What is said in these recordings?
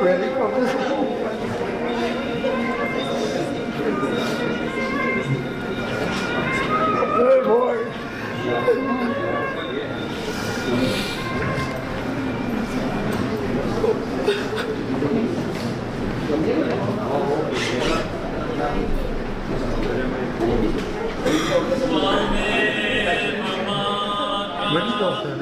Ready for this? Good boy. Where'd you go, sir?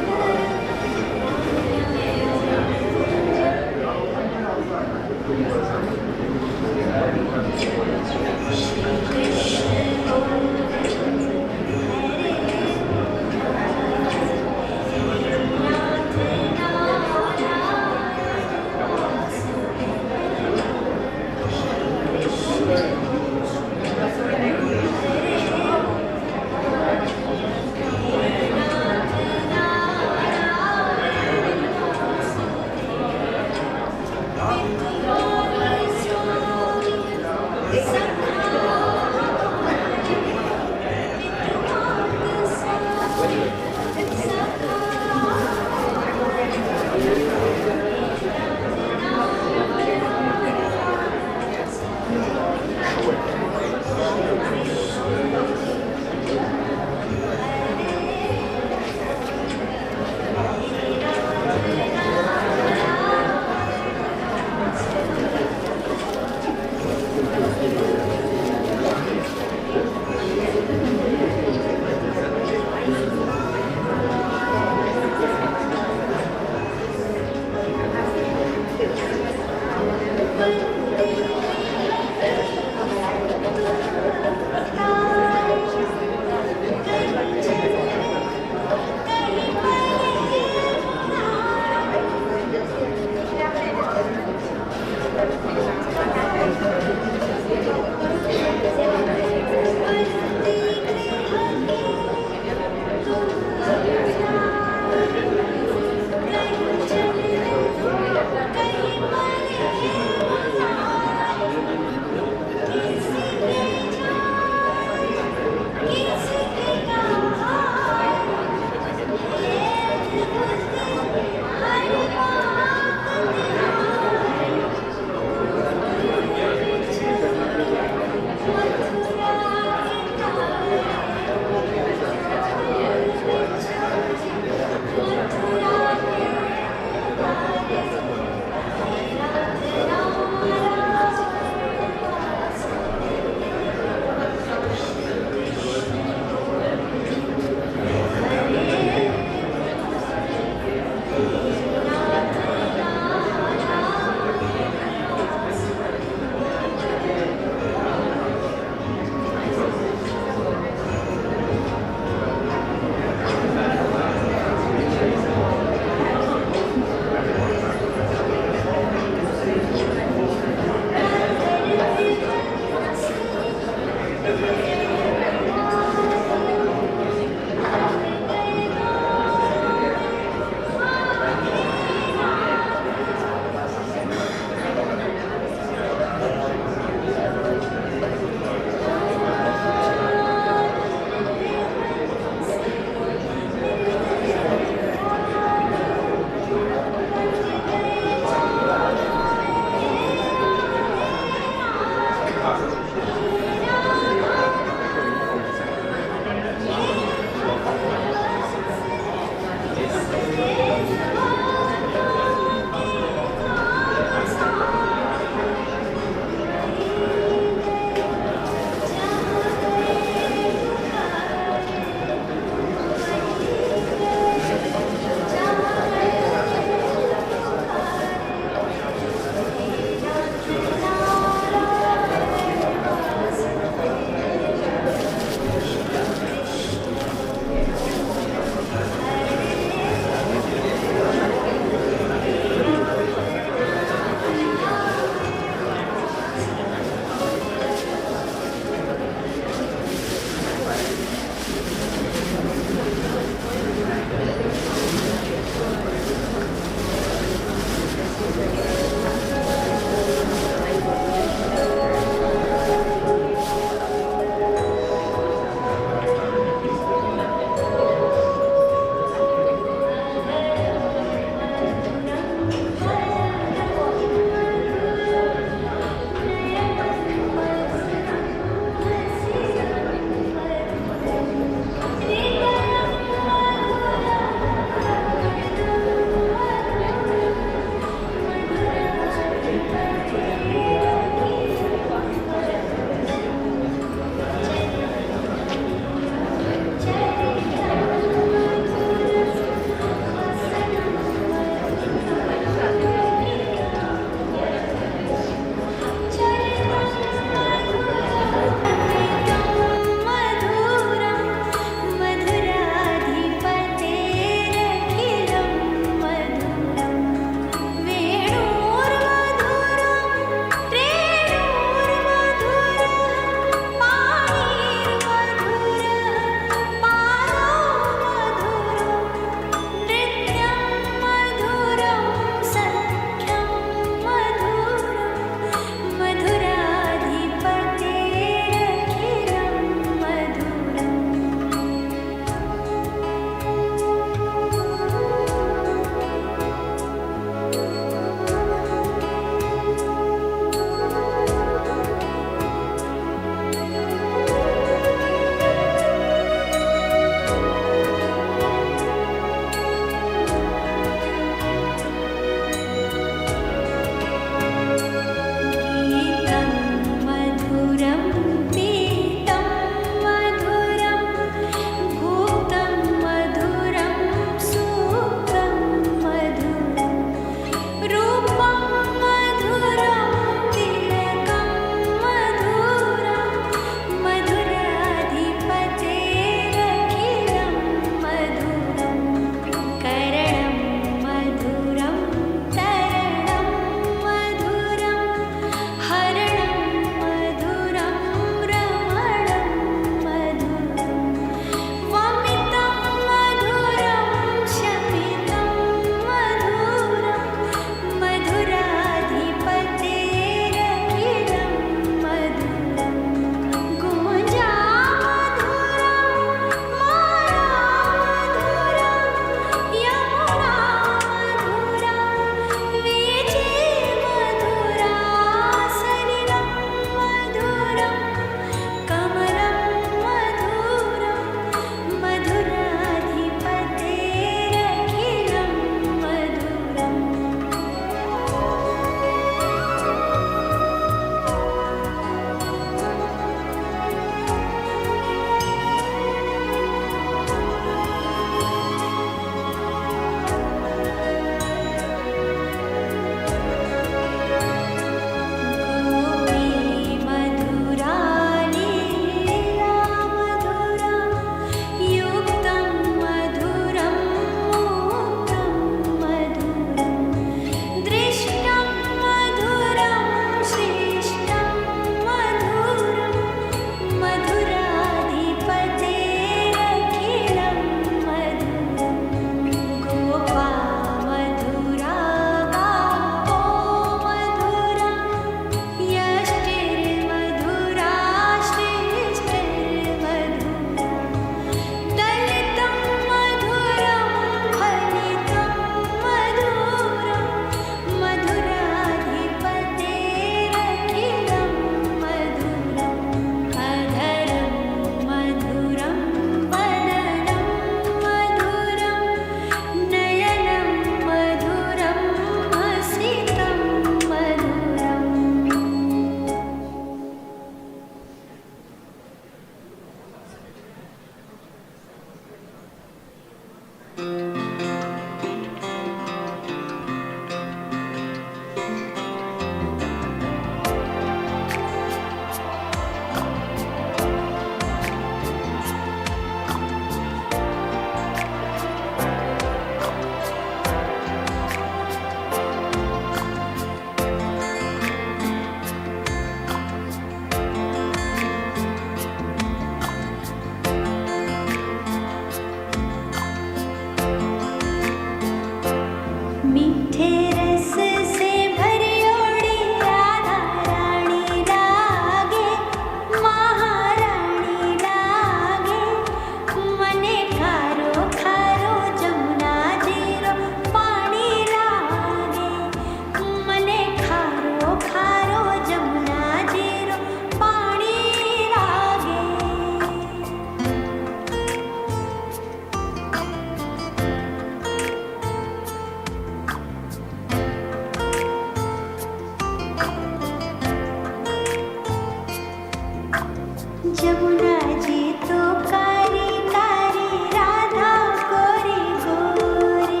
Jamuna ji तो कारी कारी, राधा गोरी गोरी।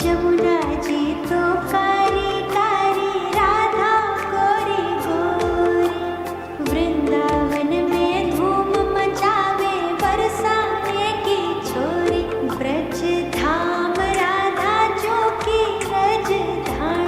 जमुना जी तो कारी कारी, राधा गोरी गोरी। वृंदावन में धूम मचावे, बरसाने की छोरी। ब्रज धाम राधा जो की रजधानी।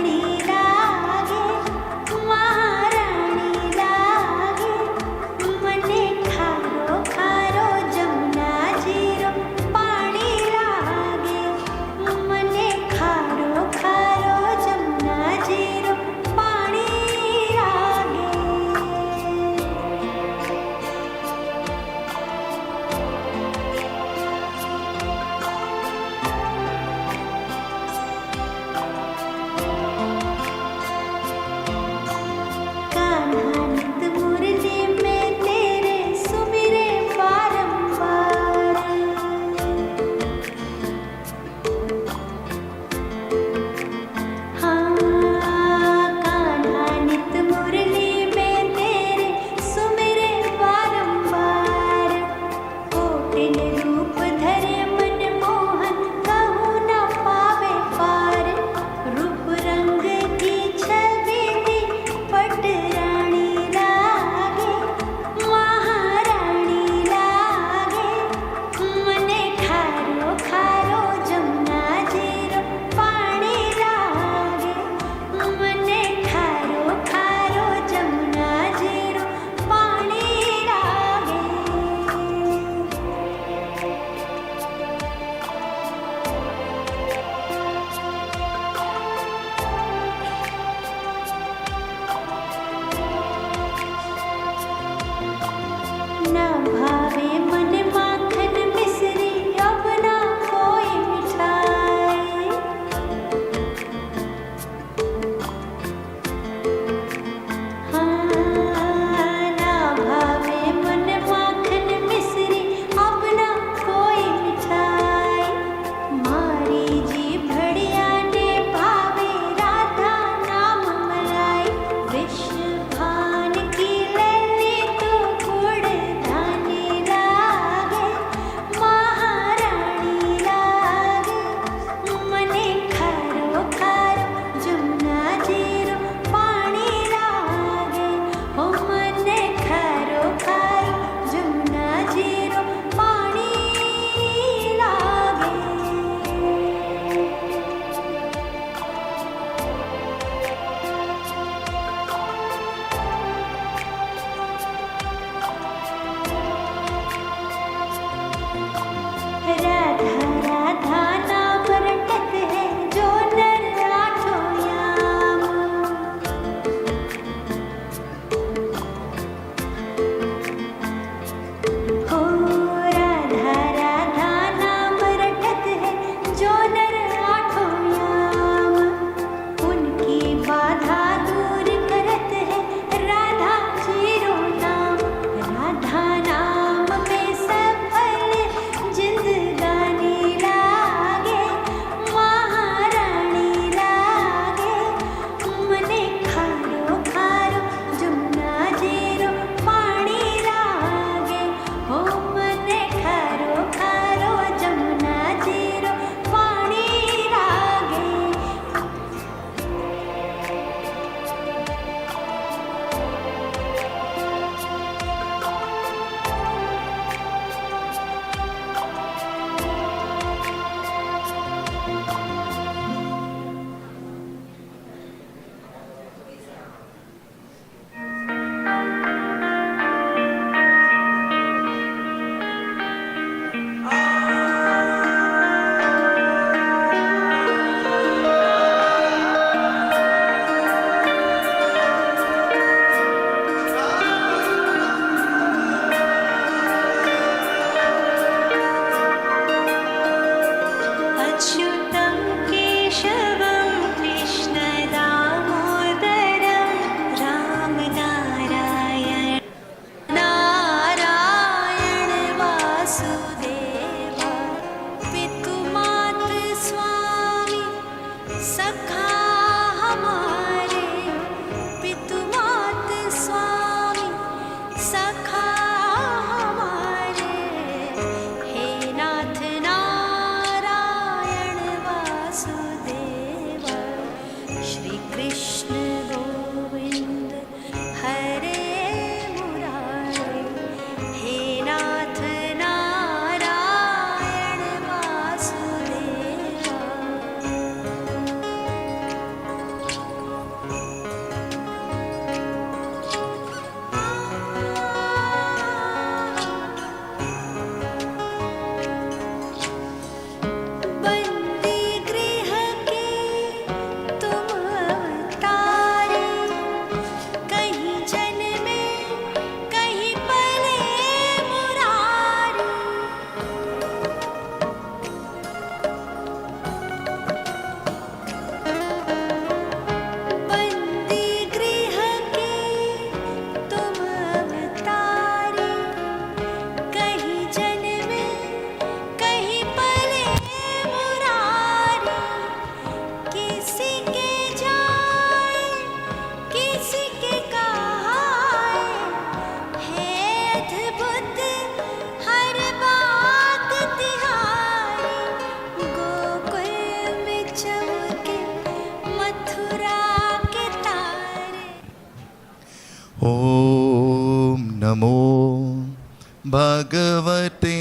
भगवते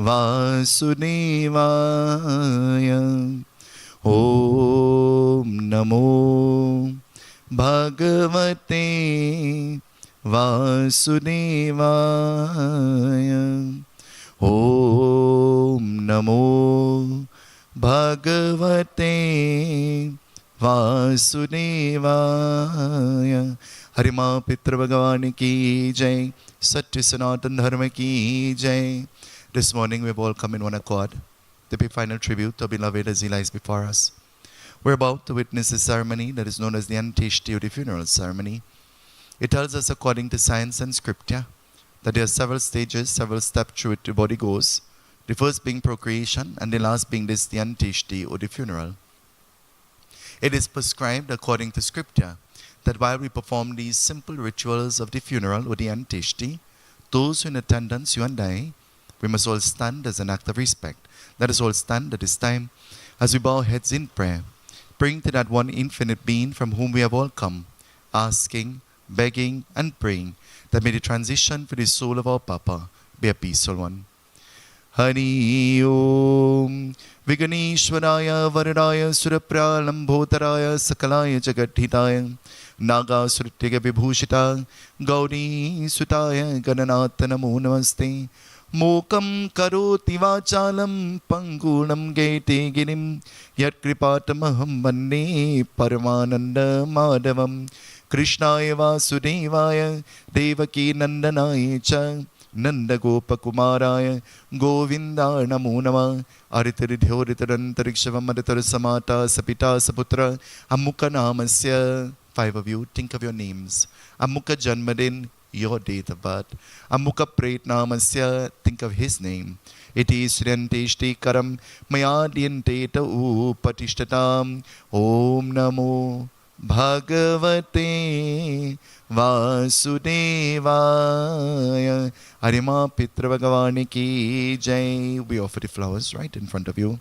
वासुदेवाय ॐ नमो भगवते वासुदेवाय ॐ नमो भगवते वासुदेवाय। हरिमा पितृ भगवान की जय, सत्य सनातन धर्म की जय। This morning we've all come in one accord to pay final tribute to beloved as he lies before us. We're about to witness a ceremony that is known as the Antyeshti, or the funeral ceremony. It tells us, according to science and scripture, that there are several stages, several steps through which the body goes. The first being procreation, and the last being this, the Antyeshti, or the funeral. It is prescribed according to scripture that while we perform these simple rituals of the funeral or the Antyeshti, those who in attendance, you and I, we must all stand as an act of respect. Let us all stand at this time as we bow our heads in prayer, praying to that one infinite being from whom we have all come, asking, begging and praying that may the transition for the soul of our Papa be a peaceful one. Hari Om Viganeshwaraya Varadaya Surapralambhotaraya Sakalaya Jagathitaya Nagasurityga Vibhushita Gauri Sutaya Gananatha Namo Namaste. Mokam karoti vachalam pangunam gaite girim yat kripatamaham vande paramananda madhavam Krishnaya Vasudevaya Devaki Nandanaya cha Nanda Gopakumaraya Govinda Namo Namah Aritaridhyoritadantarikshavam Aritar Samata Sapita Saputra Amukha Namasya. 5 of you, think of your names. Amukha Janmadin, your date of birth. Amukha Pretnamasya, think of his name. Iti Sriyanteshti Karam Mayadhyanteta Upatishtatam. Om Namo Bhagavate Vasudevaya. Harima Pitra Bhagavani ki jai. We offer the flowers right in front of you.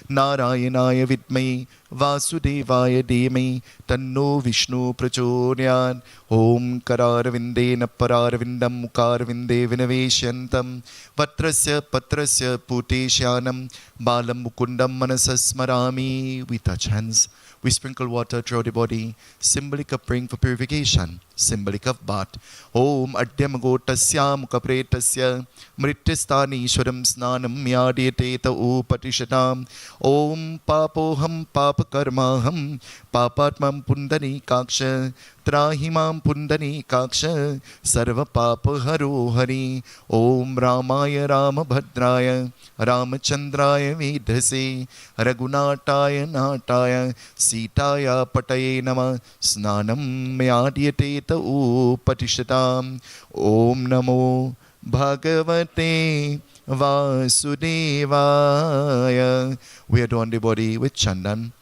Narayanaya Vidmai Vasudevaya Dhimai Tanno Vishnu Prachodayat. Om Kararavindena Pararavindam Mukaravinde Vinaveshyantam Vatrasya Patrasya Puteshyanam Balam Mukundam Manasasmarami. We touch hands. We sprinkle water throughout the body, symbolic of praying for purification, symbolic of bath. Om Adyamagotasya Mukapretasya Mrityastani Ishwaram Snanam Yadiyateta Upatishatam. Om Papoham Papakarmaham Papatmam Pundani Kaksha Trahimam Pundani Kaksha Sarva Papa Haro Hari. Om Ramaya Ramabhadraya Ramachandraya Vidhase Raghunataya Nataya Sitaya Pataye Nama Snanam Yadiyateta Upatishatam. Om Namo Bhagavate Vasudevaya. We adorn the body with chandan.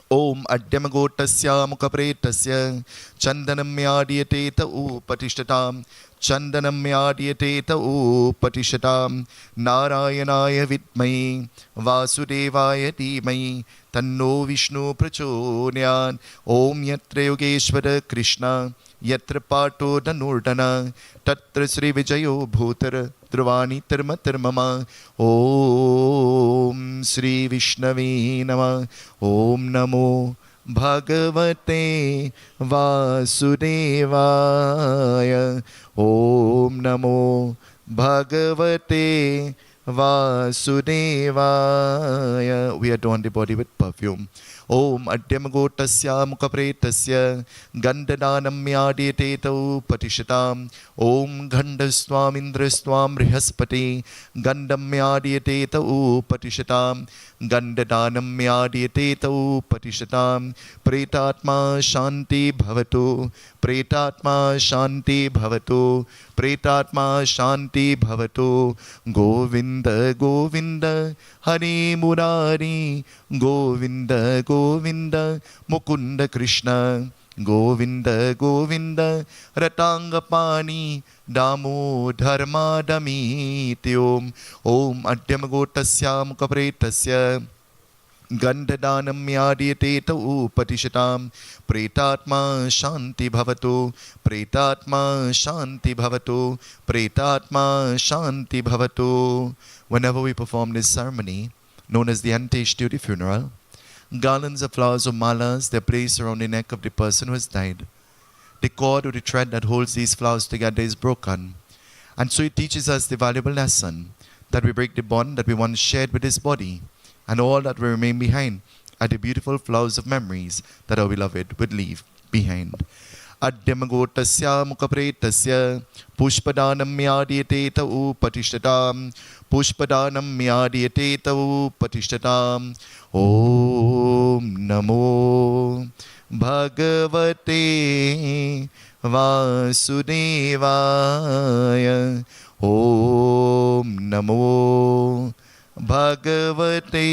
Om Adyamagotasya Mukapretasya Chandanam Yadiyateta Upatishtatam. Chandanam Yadiyateta Upatishtatam. Narayanaya Vidmai Vasudevaya Dhimai Tanno Vishnu Prachodayat. Om Yatra Yogeshwara Krishna Yatra Pato Dhanurdana Tatra Sri Vijayo Bhutara Druvani Tirma Tirmama. Om Sri Vishnave Nama. Om Namo Bhagavate Vasudevaya. Om Namo Bhagavate Vasudevaya. We adorn the body with perfume. Om Adyamagotasya Mukapretasya Gandadanam Yadiyateta Upatishatam. Om Gandaswamindraswam Brihaspati Gandam Yadiyateta Upatishatam. Gandadanam Yadiyateta Upatishatam. Pretatma Shanti Bhavatu. Pretatma Shanti Bhavatu. Pretatma Shanti Bhavatu. Govinda Govinda Hari Murari. Govinda Govinda Mukunda Krishna. Govinda Govinda Ratangapani Damo Dharma Damitiom. Om Adyamagotasya Mukapretasya गंधदानं यादीयते त उपतिष्ठतां प्रेतात्मा शांति भवतु प्रेतात्मा शांति भवतु प्रेतात्मा शांति भवतु. Whenever we perform this ceremony known as the Antyeshtuti funeral, garlands of flowers or malas, they are placed around the neck of the person who has died. The cord or the thread that holds these flowers together is broken. And so it teaches us the valuable lesson that we break the bond that we once shared with his body, and all that will remain behind are the beautiful flowers of memories that our beloved would leave behind. Adyamagotasya mukapretasya pushpadanam yadiyate ta upatishtatam pushpadanam yadiyate ta upatishtatam. Om Namo Bhagavate Vasudevaya. Om Namo Bhagavate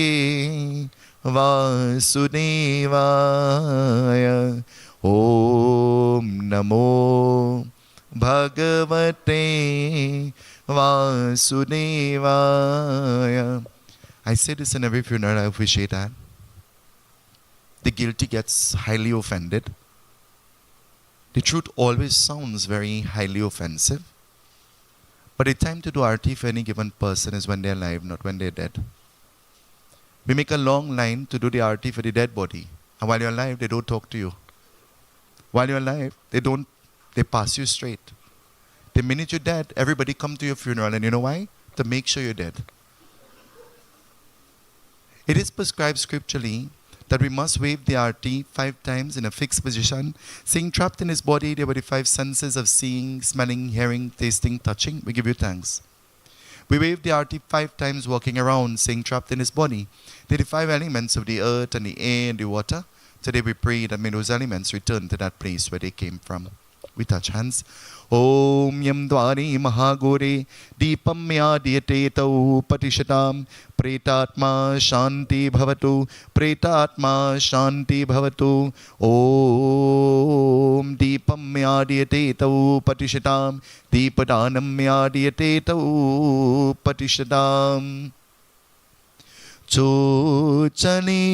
Vasudevaya. Om Namo Bhagavate Vasudevaya. I say this in every funeral. I appreciate that. The guilty gets highly offended. The truth always sounds very highly offensive. But the time to do arati for any given person is when they're alive, not when they're dead. We make a long line to do the arati for the dead body. And while you're alive, they don't talk to you. While you're alive, they pass you straight. The minute you're dead, everybody come to your funeral. And you know why? To make sure you're dead. It is prescribed scripturally that we must wave the arati 5 times in a fixed position, saying trapped in his body there were the 5 senses of seeing, smelling, hearing, tasting, touching. We give you thanks. We wave the arati 5 times walking around, saying trapped in his body there are the 5 elements of the earth and the air and the water. Today we pray that may those elements return to that place where they came from. We touch hands. Om Yam Dwari Mahagore Deepam Yadiyate Tau Patishatam Pretatma Shanti Bhavatu Pretatma Shanti Bhavatu. Om Deepam Yadiyate Tau Patishatam Deepadanam Yadiyate Tau Patishatam. चोचने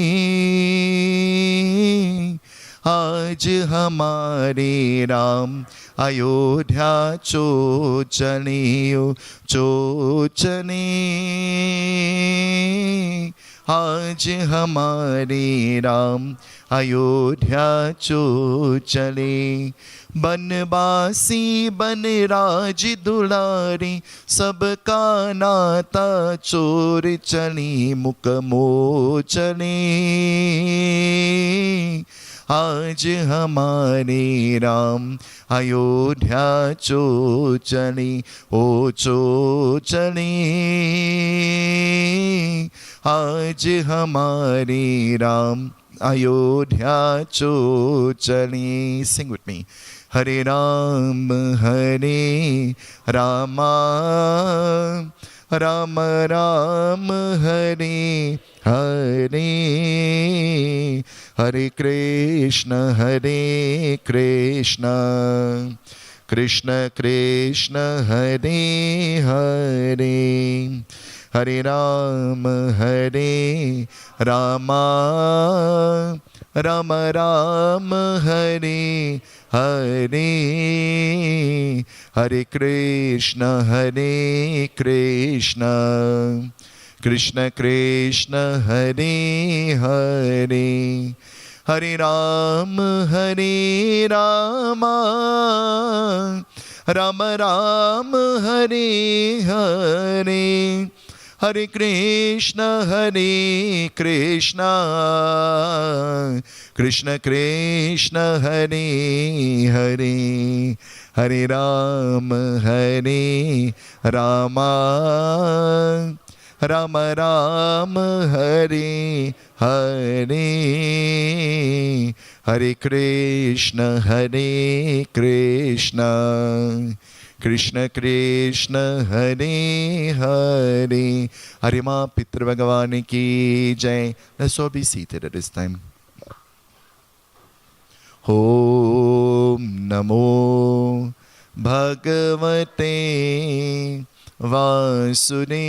आज हमारे राम अयोध्या चोचने चोचने आज हमारे राम अयोध्या चोचले बनवासी बन राज दुलारी सबका नाता चोर चली मुख मोचने आज हमारे राम अयोध्या चोचले ओ चोचले आज हमारे Ram Ayodhya चोचले. Sing with me. Hare Ram Rama Ram Ram Hare Hare Hare Krishna Krishna Krishna Hare Hare Hare Ram Rama Rama Ram Hare Hare Hare Krishna Krishna Krishna Hare Hare Hare Ram Rama Rama Ram Hare Hare Hare Krishna Krishna Krishna Hare Hare Hare Ram Rama Rama Ram Hare Hare Hare Krishna Krishna Krishna Hare Hare. Hare Ma Pitra Bhagavani Ki Jai. Let's all be seated at this time. Om Namo Bhagavate Vasudevaya.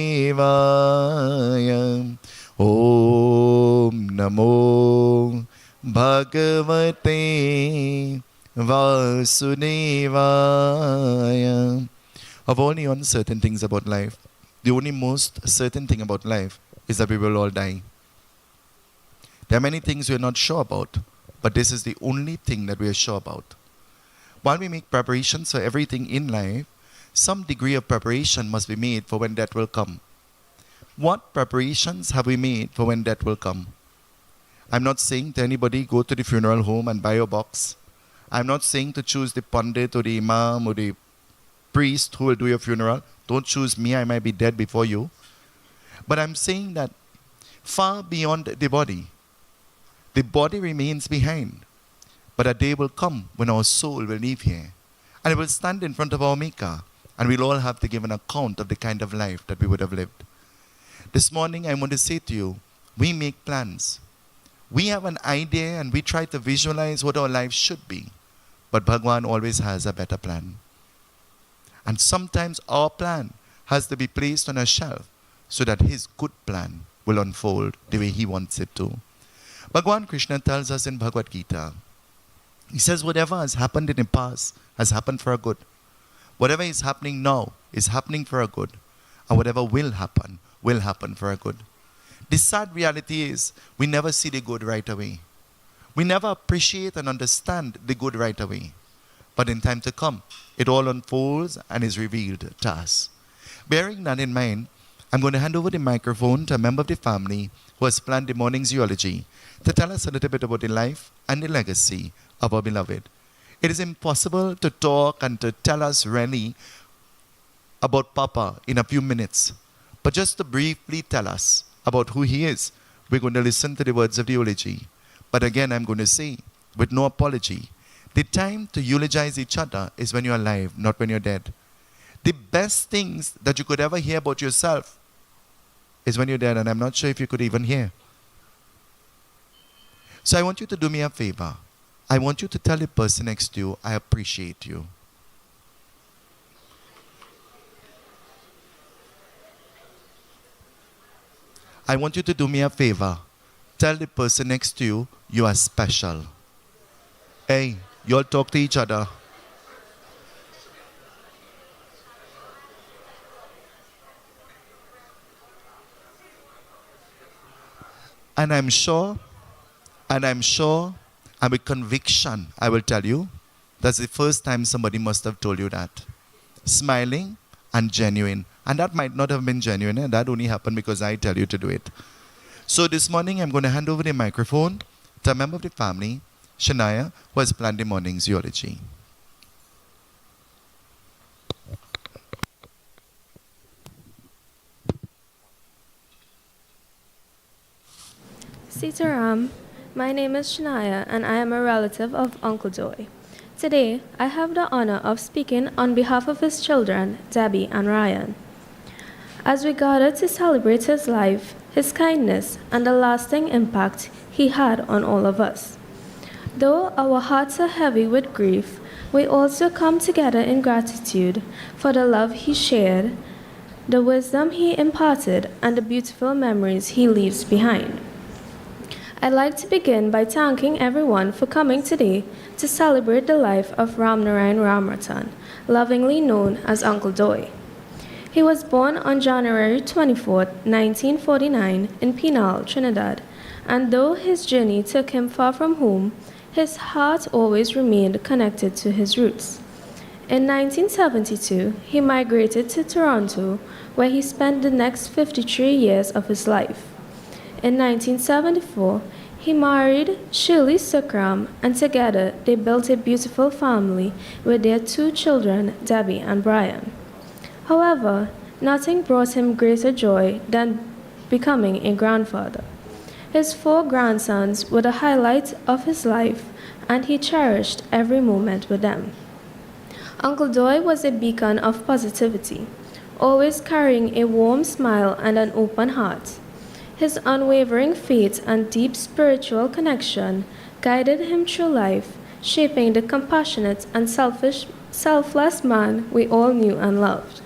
Om Namo Bhagavate Vasudevaya. Of all the uncertain things about life, the only most certain thing about life is that we will all die. There are many things we are not sure about, but this is the only thing that we are sure about. While we make preparations for everything in life, some degree of preparation must be made for when death will come. What preparations have we made for when death will come? I'm not saying to anybody go to the funeral home and buy a box. I'm not saying to choose the pundit or the imam or the priest who will do your funeral. Don't choose me, I might be dead before you. But I'm saying that far beyond the body remains behind. But a day will come when our soul will leave here. And it will stand in front of our Maker. And we'll all have to give an account of the kind of life that we would have lived. This morning I want to say to you, we make plans. We have an idea and we try to visualize what our life should be. But Bhagwan always has a better plan. And sometimes our plan has to be placed on a shelf so that his good plan will unfold the way he wants it to. Bhagwan Krishna tells us in Bhagavad Gita, he says whatever has happened in the past has happened for a good. Whatever is happening now is happening for a good. And whatever will happen for a good. The sad reality is we never see the good right away. We never appreciate and understand the good right away. But in time to come, it all unfolds and is revealed to us. Bearing that in mind, I'm going to hand over the microphone to a member of the family who has planned the morning's eulogy to tell us a little bit about the life and the legacy of our beloved. It is impossible to talk and to tell us really about Papa in a few minutes. But just to briefly tell us about who he is, we're going to listen to the words of the eulogy. But again, I'm going to say, with no apology, the time to eulogize each other is when you're alive, not when you're dead. The best things that you could ever hear about yourself is when you're dead, and I'm not sure if you could even hear. So I want you to do me a favor. I want you to tell the person next to you, I appreciate you. I want you to do me a favor. Tell the person next to you, you are special. Hey, you all talk to each other. And I'm sure, and with conviction, I will tell you, that's the first time somebody must have told you that. Smiling and genuine. And that might not have been genuine, and that only happened because I tell you to do it. So this morning, I'm going to hand over the microphone to a member of the family, Shania, who has planned the morning's eulogy. Sitaram, my name is Shania and I am a relative of Uncle Joy. Today, I have the honor of speaking on behalf of his children, Debbie and Ryan. As we gather to celebrate his life, his kindness, and the lasting impact he had on all of us. Though our hearts are heavy with grief, we also come together in gratitude for the love he shared, the wisdom he imparted, and the beautiful memories he leaves behind. I'd like to begin by thanking everyone for coming today to celebrate the life of Ramnarine Ramrattan, lovingly known as Uncle Doy. He was born on January 24, 1949 in Pinal, Trinidad, and though his journey took him far from home, his heart always remained connected to his roots. In 1972, he migrated to Toronto, where he spent the next 53 years of his life. In 1974, he married Shirley Sukram, and together they built a beautiful family with their 2 children, Debbie and Brian. However, nothing brought him greater joy than becoming a grandfather. His 4 grandsons were the highlight of his life, and he cherished every moment with them. Uncle Doy was a beacon of positivity, always carrying a warm smile and an open heart. His unwavering faith and deep spiritual connection guided him through life, shaping the compassionate and selfless man we all knew and loved.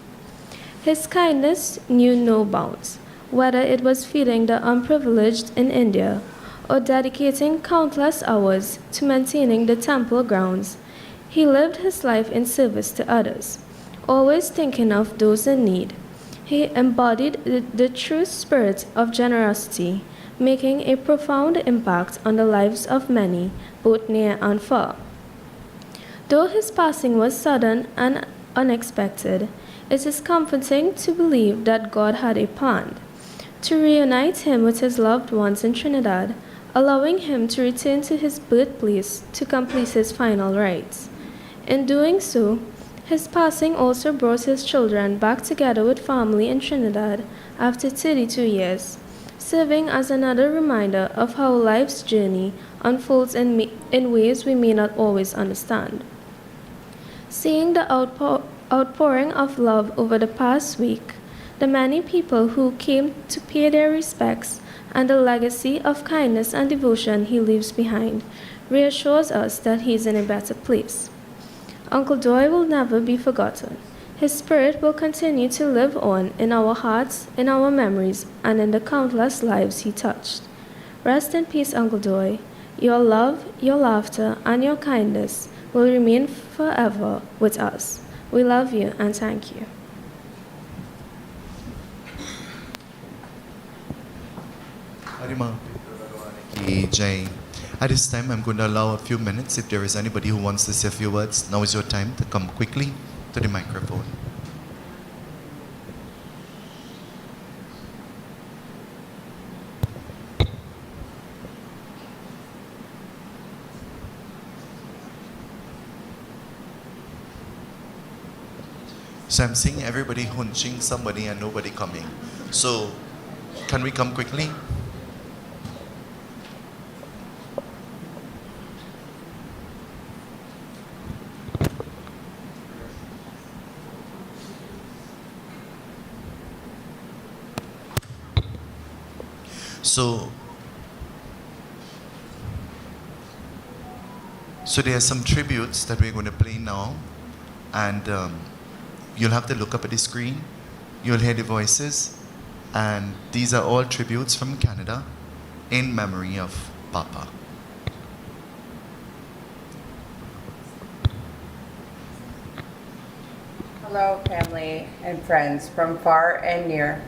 His kindness knew no bounds, whether it was feeding the unprivileged in India or dedicating countless hours to maintaining the temple grounds. He lived his life in service to others, always thinking of those in need. He embodied the true spirit of generosity, making a profound impact on the lives of many, both near and far. Though his passing was sudden and unexpected, it is comforting to believe that God had a plan to reunite him with his loved ones in Trinidad, allowing him to return to his birthplace to complete his final rites. In doing so, his passing also brought his children back together with family in Trinidad after 32 years, serving as another reminder of how life's journey unfolds in ways we may not always understand. Seeing the outpouring of love over the past week, the many people who came to pay their respects, and the legacy of kindness and devotion he leaves behind, reassures us that he is in a better place. Uncle Joy will never be forgotten. His spirit will continue to live on in our hearts, in our memories, and in the countless lives he touched. Rest in peace, Uncle Joy. Your love, your laughter, and your kindness will remain forever with us. We love you and thank you. At this time, I'm going to allow a few minutes. If there is anybody who wants to say a few words, now is your time to come quickly to the microphone. So I'm seeing everybody hunching somebody and nobody coming. So can we come quickly? So there are some tributes that we're going to play now, and you'll have to look up at the screen. You'll hear the voices, and these are all tributes from Canada in memory of Papa. Hello, family and friends from far and near.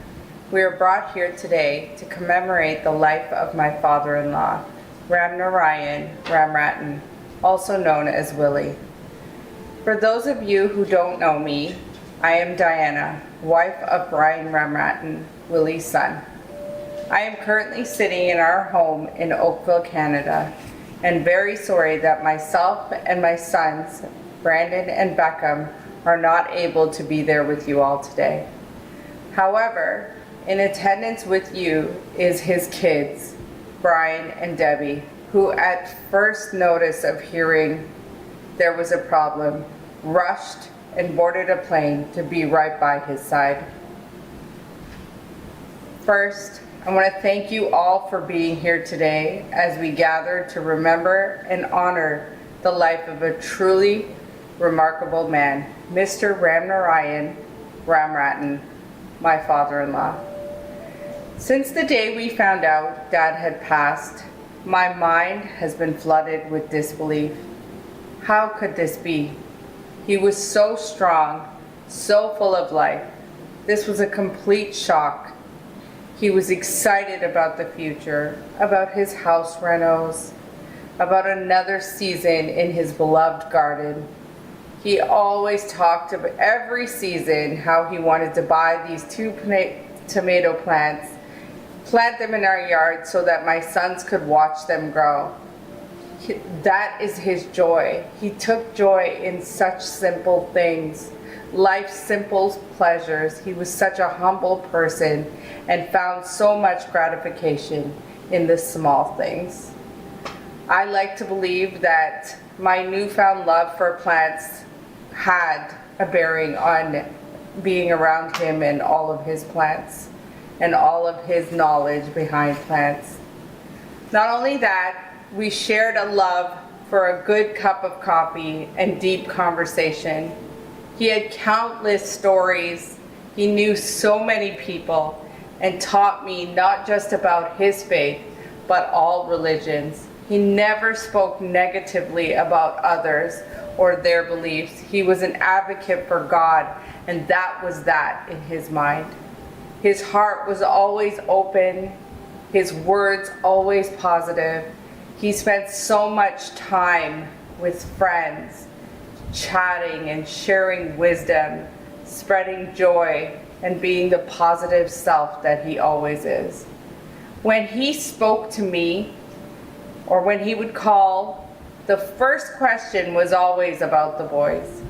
We are brought here today to commemorate the life of my father-in-law, Ramnarine Ramrattan, also known as Willie. For those of you who don't know me, I am Diana, wife of Brian Ramrattan, Willie's son. I am currently sitting in our home in Oakville, Canada, and very sorry that myself and my sons, Brandon and Beckham, are not able to be there with you all today. However, in attendance with you is his kids, Brian and Debbie, who at first notice of hearing there was a problem, rushed and boarded a plane to be right by his side. First, I want to thank you all for being here today as we gather to remember and honor the life of a truly remarkable man, Mr. Ramnarine Ramrattan, my father-in-law. Since the day we found out Dad had passed, my mind has been flooded with disbelief. How could this be? He was so strong, so full of life. This was a complete shock. He was excited about the future, about his house renos, about another season in his beloved garden. He always talked about every season how he wanted to buy these 2 tomato plants, plant them in our yard so that my sons could watch them grow. That is his joy. He took joy in such simple things, life's simple pleasures. He was such a humble person and found so much gratification in the small things. I like to believe that my newfound love for plants had a bearing on being around him and all of his plants and all of his knowledge behind plants. Not only that, we shared a love for a good cup of coffee and deep conversation. He had countless stories. He knew so many people and taught me not just about his faith, but all religions. He never spoke negatively about others or their beliefs. He was an advocate for God, and that was that in his mind. His heart was always open, his words always positive. He spent so much time with friends, chatting and sharing wisdom, spreading joy, and being the positive self that he always is. When he spoke to me, or when he would call, the first question was always about the boys.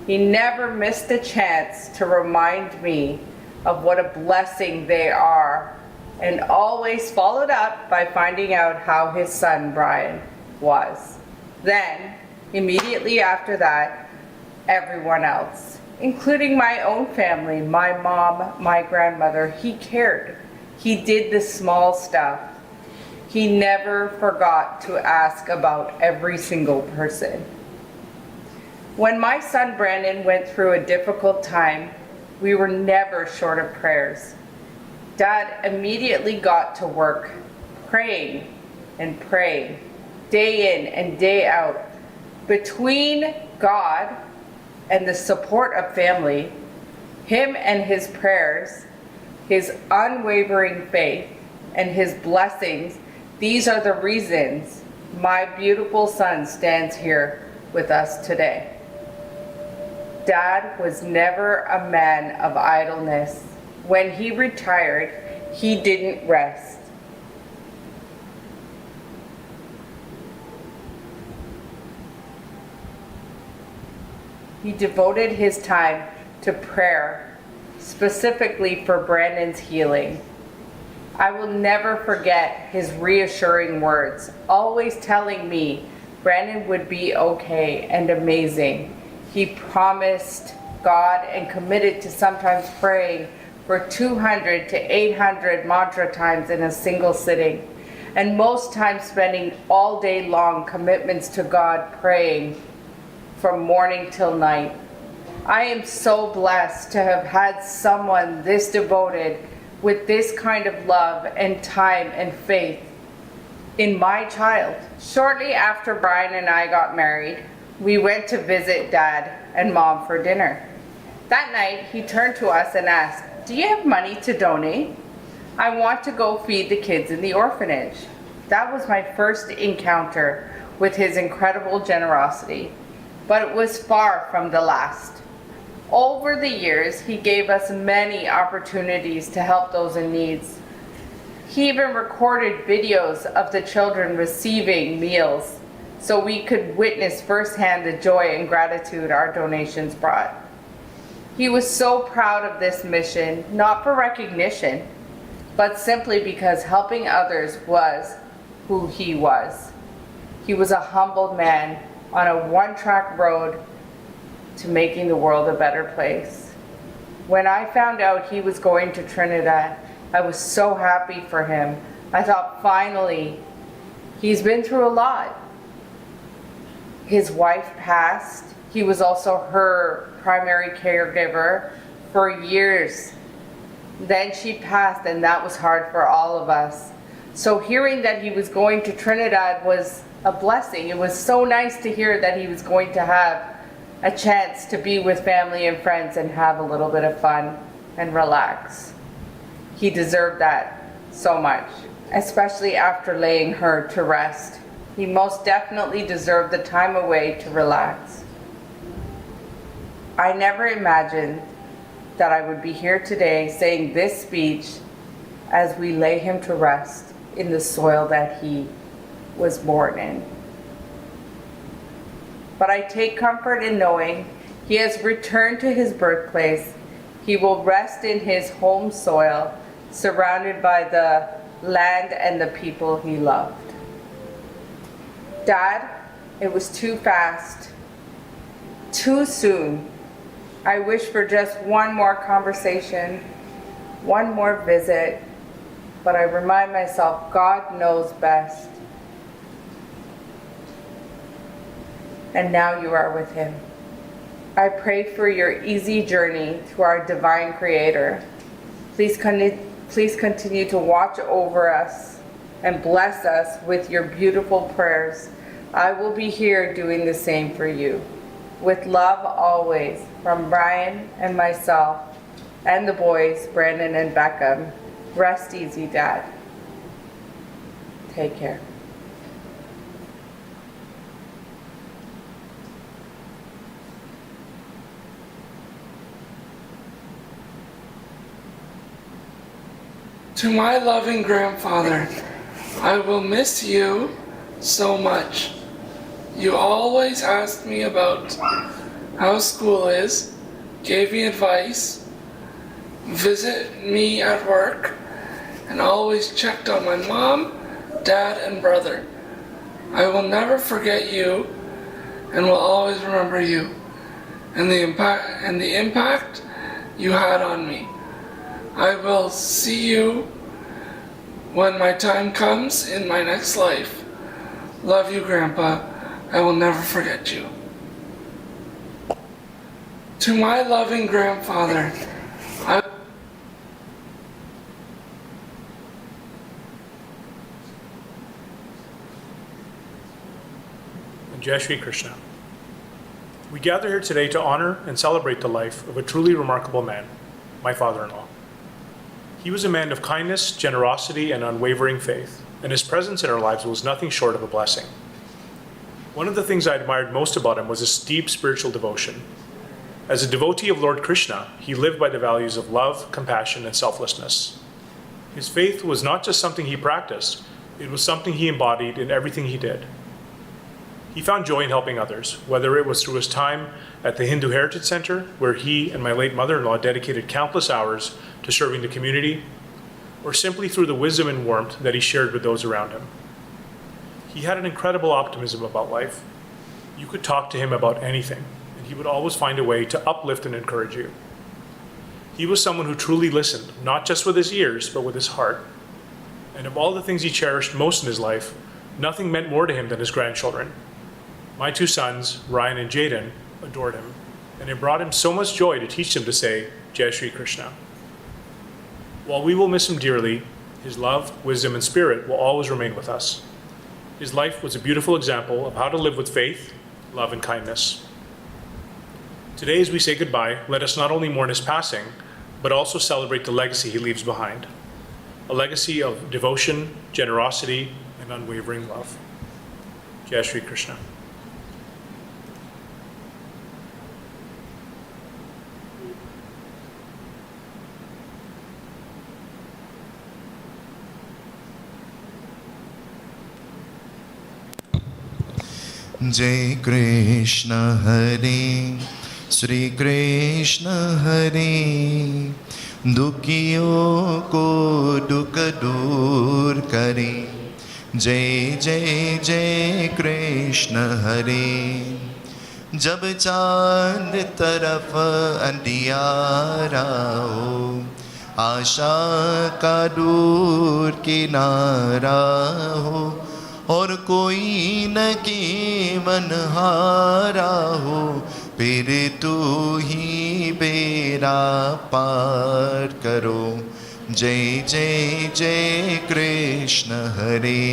He never missed a chance to remind me of what a blessing they are, and always followed up by finding out how his son Brian was. Then, immediately after that, everyone else, including my own family, my mom, my grandmother. He cared. He did the small stuff. He never forgot to ask about every single person. When my son Brandon went through a difficult time, we were never short of prayers. Dad immediately got to work, praying and praying, day in and day out. Between God and the support of family, him and his prayers, his unwavering faith, and his blessings, these are the reasons my beautiful son stands here with us today. Dad was never a man of idleness. When he retired, he didn't rest. He devoted his time to prayer, specifically for Brandon's healing. I will never forget his reassuring words, always telling me Brandon would be okay and amazing. He promised God and committed to sometimes praying for 200 to 800 mantra times in a single sitting, and most times spending all day long commitments to God praying from morning till night. I am so blessed to have had someone this devoted with this kind of love and time and faith in my child. Shortly after Brian and I got married, we went to visit Dad and Mom for dinner. That night, he turned to us and asked, "Do you have money to donate? I want to go feed the kids in the orphanage." That was my first encounter with his incredible generosity, but it was far from the last. Over the years, he gave us many opportunities to help those in need. He even recorded videos of the children receiving meals so we could witness firsthand the joy and gratitude our donations brought. He was so proud of this mission, not for recognition, but simply because helping others was who he was. He was a humble man on a one-track road to making the world a better place. When I found out he was going to Trinidad, I was so happy for him. I thought, finally, he's been through a lot. His wife passed. He was also her primary caregiver for years. Then she passed, and that was hard for all of us. So hearing that he was going to Trinidad was a blessing. It was so nice to hear that he was going to have a chance to be with family and friends and have a little bit of fun and relax. He deserved that so much, especially after laying her to rest. He most definitely deserved the time away to relax. I never imagined that I would be here today saying this speech as we lay him to rest in the soil that he was born in. But I take comfort in knowing he has returned to his birthplace. He will rest in his home soil, surrounded by the land and the people he loved. Dad, it was too fast, too soon. I wish for just one more conversation, one more visit, but I remind myself God knows best. And now you are with him. I pray for your easy journey to our divine Creator. Please continue to watch over us and bless us with your beautiful prayers. I will be here doing the same for you. With love always, from Brian and myself, and the boys, Brandon and Beckham. Rest easy, Dad. Take care. To my loving grandfather, I will miss you so much. You always asked me about how school is, gave me advice, visit me at work, and always checked on my mom, dad, and brother. I will never forget you and will always remember you and the impact you had on me. I will see you when my time comes in my next life. Love you, Grandpa. I will never forget you. To my loving grandfather, Jai Shri Krishna. We gather here today to honor and celebrate the life of a truly remarkable man, my father-in-law. He was a man of kindness, generosity, and unwavering faith, and his presence in our lives was nothing short of a blessing. One of the things I admired most about him was his deep spiritual devotion. As a devotee of Lord Krishna, he lived by the values of love, compassion, and selflessness. His faith was not just something he practiced, it was something he embodied in everything he did. He found joy in helping others, whether it was through his time at the Hindu Heritage Center, where he and my late mother-in-law dedicated countless hours to serving the community, or simply through the wisdom and warmth that he shared with those around him. He had an incredible optimism about life. You could talk to him about anything, and he would always find a way to uplift and encourage you. He was someone who truly listened, not just with his ears, but with his heart. And of all the things he cherished most in his life, nothing meant more to him than his grandchildren. My two sons, Ryan and Jaden, adored him, and it brought him so much joy to teach them to say, Jai Shri Krishna. While we will miss him dearly, his love, wisdom, and spirit will always remain with us. His life was a beautiful example of how to live with faith, love, and kindness. Today, as we say goodbye, let us not only mourn his passing, but also celebrate the legacy he leaves behind. A legacy of devotion, generosity, and unwavering love. Jai Shri Krishna. Jai Krishna Hare, Shri Krishna Hare, Dukhiyon ko dukh dur kare. Jai Jai Jai Krishna Hare. Jab chand taraf andiyara ho, आशा का दूर किनारा हो, और कोई न के मनहारा हो, फिर तू ही बेड़ा पार करो. जय जय जय कृष्ण हरे,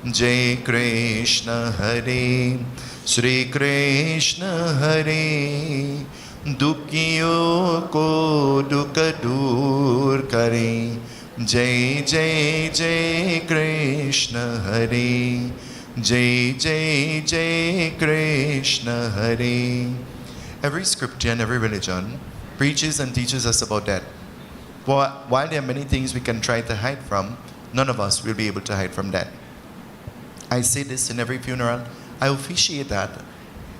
जय कृष्ण हरे, श्री कृष्ण हरे. दुखियों को दुख दूर करें. जय जय जय कृष्ण हरे, जय जय जय कृष्ण हरे. Every scripture and every religion preaches and teaches us about death. While there are many things we can try to hide from, none of us will be able to hide from death. I say this in every funeral. I officiate that.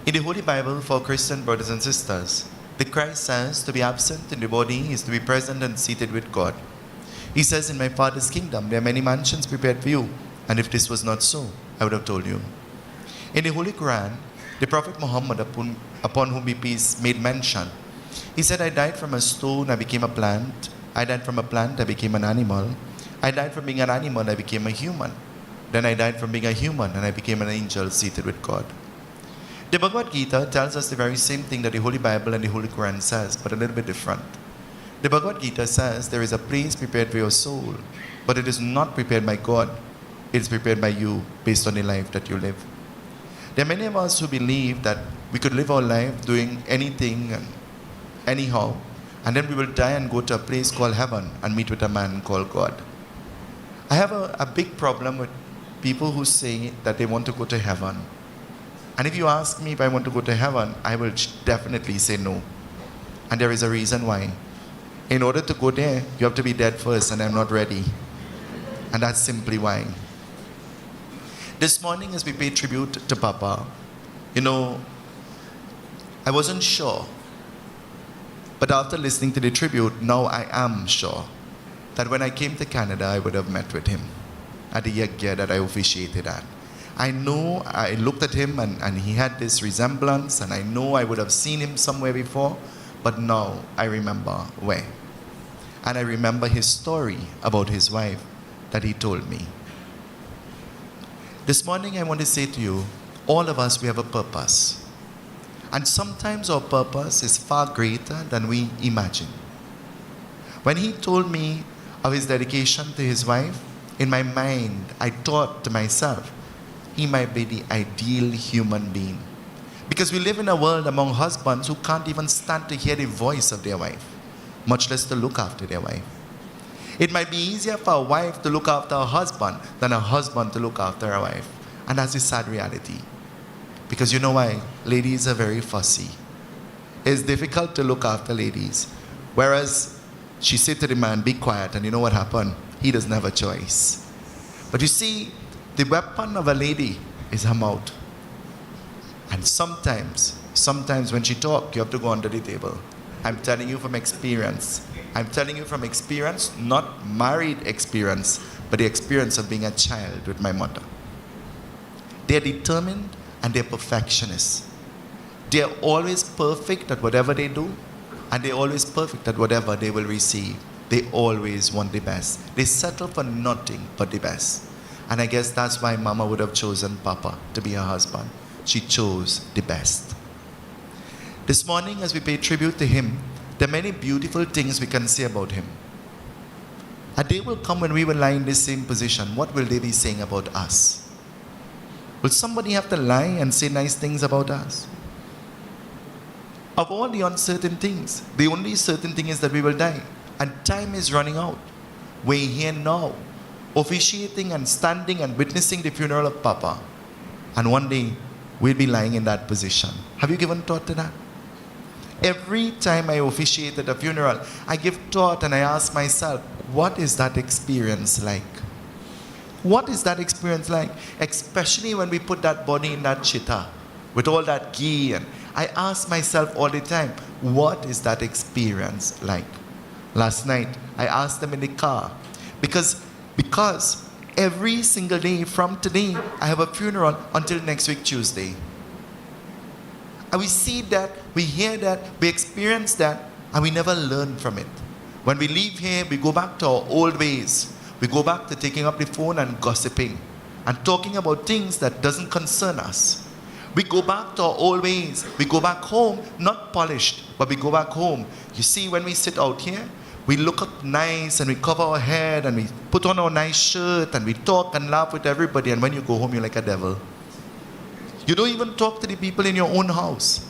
In the Holy Bible, for Christian brothers and sisters, the Christ says to be absent in the body is to be present and seated with God. He says, in my Father's kingdom, there are many mansions prepared for you, and if this was not so, I would have told you. In the Holy Quran, the Prophet Muhammad, upon whom be peace, made mention. He said, I died from a stone, I became a plant. I died from a plant, I became an animal. I died from being an animal, I became a human. Then I died from being a human, and I became an angel seated with God. The Bhagavad Gita tells us the very same thing that the Holy Bible and the Holy Quran says, but a little bit different. The Bhagavad Gita says there is a place prepared for your soul, but it is not prepared by God. It is prepared by you based on the life that you live. There are many of us who believe that we could live our life doing anything and anyhow, and then we will die and go to a place called heaven and meet with a man called God. I have a big problem with people who say that they want to go to heaven. And if you ask me if I want to go to heaven, I will definitely say no. And there is a reason why. In order to go there, you have to be dead first, and I'm not ready. And that's simply why. This morning, as we pay tribute to Papa, I wasn't sure. But after listening to the tribute, now I am sure that when I came to Canada, I would have met with him at the yagya that I officiated at. I know I looked at him and he had this resemblance, and I know I would have seen him somewhere before, but now I remember where. And I remember his story about his wife that he told me. This morning I want to say to you, all of us, we have a purpose. And sometimes our purpose is far greater than we imagine. When he told me of his dedication to his wife, in my mind, I thought to myself, he might be the ideal human being. Because we live in a world among husbands who can't even stand to hear the voice of their wife, much less to look after their wife. It might be easier for a wife to look after her husband than a husband to look after a wife. And that's the sad reality. Because you know why? Ladies are very fussy. It's difficult to look after ladies. Whereas she said to the man, be quiet, and you know what happened? He doesn't have a choice. But you see, the weapon of a lady is her mouth. And sometimes when she talks, you have to go under the table. I'm telling you from experience. I'm telling you from experience, not married experience, but the experience of being a child with my mother. They're determined and they're perfectionists. They're always perfect at whatever they do, and they're always perfect at whatever they will receive. They always want the best. They settle for nothing but the best. And I guess that's why Mama would have chosen Papa to be her husband. She chose the best. This morning, as we pay tribute to him, there are many beautiful things we can say about him. A day will come when we will lie in this same position. What will they be saying about us? Will somebody have to lie and say nice things about us? Of all the uncertain things, the only certain thing is that we will die. And time is running out. We're here now, officiating and standing and witnessing the funeral of Papa. And one day, we'll be lying in that position. Have you given thought to that? Every time I officiate at a funeral, I give thought and I ask myself, what is that experience like? What is that experience like? Especially when we put that body in that chitta with all that ghee. And I ask myself all the time, what is that experience like? Last night, I asked them in the car because every single day from today, I have a funeral until next week, Tuesday. And we see that, we hear that, we experience that, and we never learn from it. When we leave here, we go back to our old ways. We go back to taking up the phone and gossiping and talking about things that doesn't concern us. We go back to our old ways. We go back home, not polished, but we go back home. You see, when we sit out here, we look up nice and we cover our head and we put on our nice shirt and we talk and laugh with everybody. And when you go home, you're like a devil. You don't even talk to the people in your own house.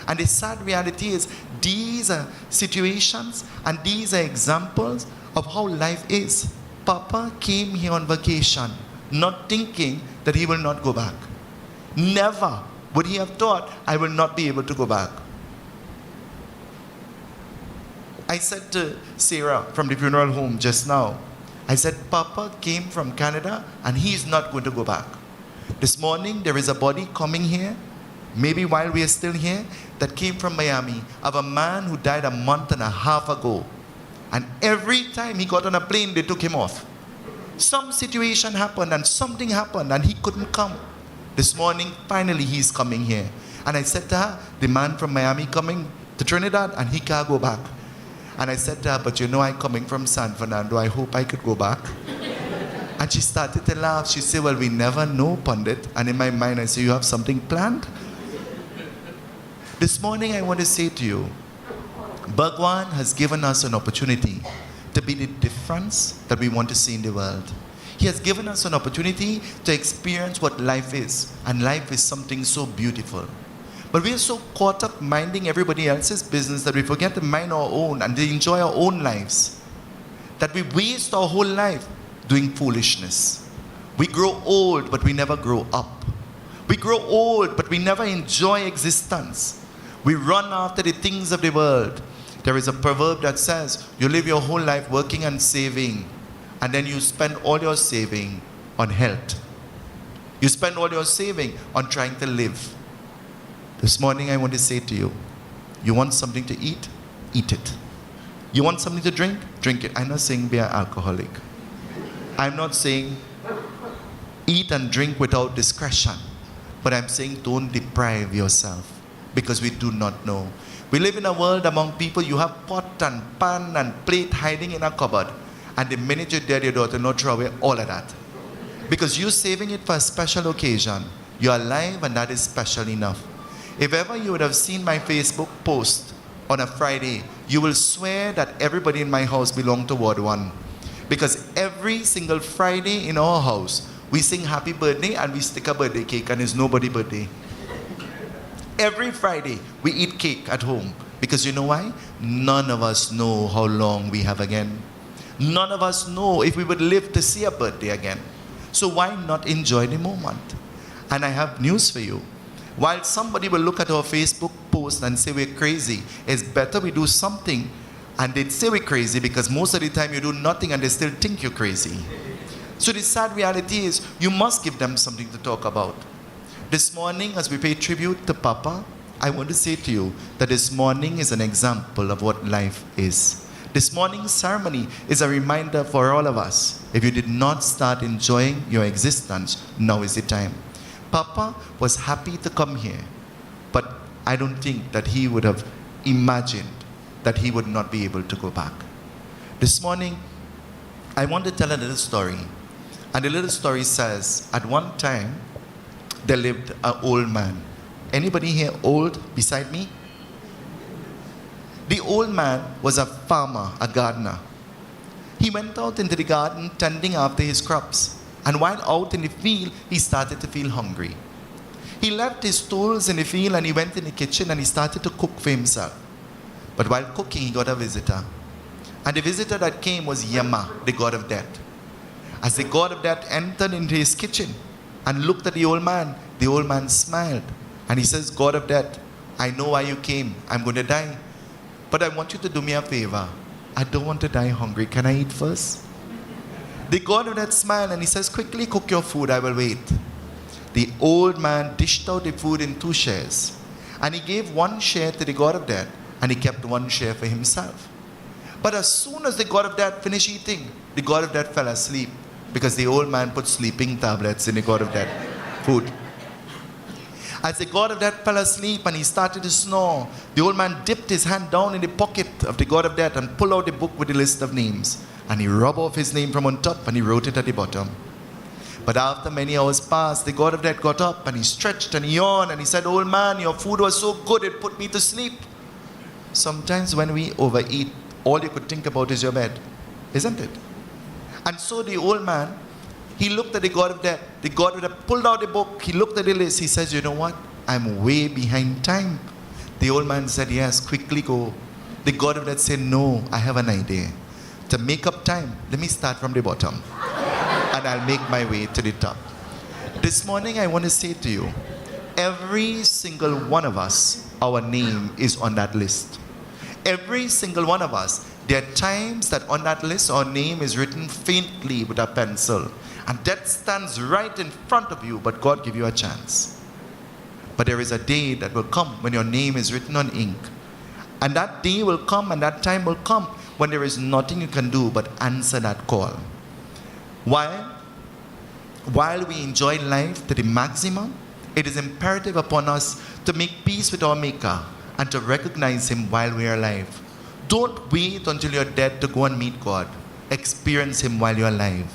And the sad reality is, these are situations and these are examples of how life is. Papa came here on vacation, not thinking that he will not go back. Never would he have thought, I will not be able to go back. I said to Sarah from the funeral home just now, I said, Papa came from Canada and he's not going to go back. This morning, there is a body coming here, maybe while we are still here, that came from Miami, of a man who died a month and a half ago. And every time he got on a plane, they took him off. Some situation happened and something happened and he couldn't come. This morning, finally, he's coming here. And I said to her, the man from Miami coming to Trinidad and he can't go back. And I said to her, but you know I'm coming from San Fernando, I hope I could go back. And she started to laugh. She said, well, we never know, Pandit. And in my mind, I said, you have something planned? This morning, I want to say to you, Bhagwan has given us an opportunity to be the difference that we want to see in the world. He has given us an opportunity to experience what life is. And life is something so beautiful. But we are so caught up minding everybody else's business that we forget to mind our own and to enjoy our own lives. That we waste our whole life doing foolishness. We grow old, but we never grow up. We grow old, but we never enjoy existence. We run after the things of the world. There is a proverb that says, you live your whole life working and saving, and then you spend all your saving on health. You spend all your saving on trying to live. This morning I want to say to you, you want something to eat? Eat it. You want something to drink? Drink it. I'm not saying be an alcoholic. I'm not saying eat and drink without discretion. But I'm saying don't deprive yourself, because we do not know. We live in a world among people, you have pot and pan and plate hiding in a cupboard. And the minute you're dead, your daughter not throw away all of that. Because you're saving it for a special occasion. You're alive and that is special enough. If ever you would have seen my Facebook post on a Friday, you will swear that everybody in my house belonged to Ward 1. Because every single Friday in our house, we sing happy birthday and we stick a birthday cake and it's nobody's birthday. Every Friday, we eat cake at home. Because you know why? None of us know how long we have again. None of us know if we would live to see a birthday again. So why not enjoy the moment? And I have news for you. While somebody will look at our Facebook post and say we're crazy, it's better we do something and they'd say we're crazy, because most of the time you do nothing and they still think you're crazy. So the sad reality is you must give them something to talk about. This morning, as we pay tribute to Papa, I want to say to you that this morning is an example of what life is. This morning's ceremony is a reminder for all of us. If you did not start enjoying your existence, now is the time. Papa was happy to come here, but I don't think that he would have imagined that he would not be able to go back. This morning, I want to tell a little story. And the little story says, at one time, there lived an old man. Anybody here old beside me? The old man was a farmer, a gardener. He went out into the garden tending after his crops. And while out in the field, he started to feel hungry. He left his tools in the field and he went in the kitchen and he started to cook for himself. But while cooking, he got a visitor. And the visitor that came was Yama, the god of death. As the god of death entered into his kitchen and looked at the old man smiled. And he says, God of death, I know why you came. I'm going to die. But I want you to do me a favor. I don't want to die hungry. Can I eat first? The god of death smiled and he says, quickly cook your food. I will wait. The old man dished out the food in 2 shares. And he gave 1 share to the god of death and he kept 1 share for himself. But as soon as the god of death finished eating, the god of death fell asleep, because the old man put sleeping tablets in the god of death food. As the god of death fell asleep and he started to snore, the old man dipped his hand down in the pocket of the god of death and pulled out the book with the list of names. And he rubbed off his name from on top and he wrote it at the bottom. But after many hours passed, the god of death got up and he stretched and he yawned and he said, old man, your food was so good it put me to sleep. Sometimes when we overeat, all you could think about is your bed, isn't it? And so the old man, he looked at the god of death. The god of death pulled out the book. He looked at the list. He says, you know what? I'm way behind time. The old man said, yes, quickly go. The god of death said, no, I have an idea. To make up time, let me start from the bottom. And I'll make my way to the top. This morning, I want to say to you, every single one of us, our name is on that list. Every single one of us, there are times that on that list our name is written faintly with a pencil. And death stands right in front of you, but God give you a chance. But there is a day that will come when your name is written on ink. And that day will come and that time will come when there is nothing you can do but answer that call. While we enjoy life to the maximum, it is imperative upon us to make peace with our Maker and to recognize Him while we are alive. Don't wait until you're dead to go and meet God. Experience Him while you're alive.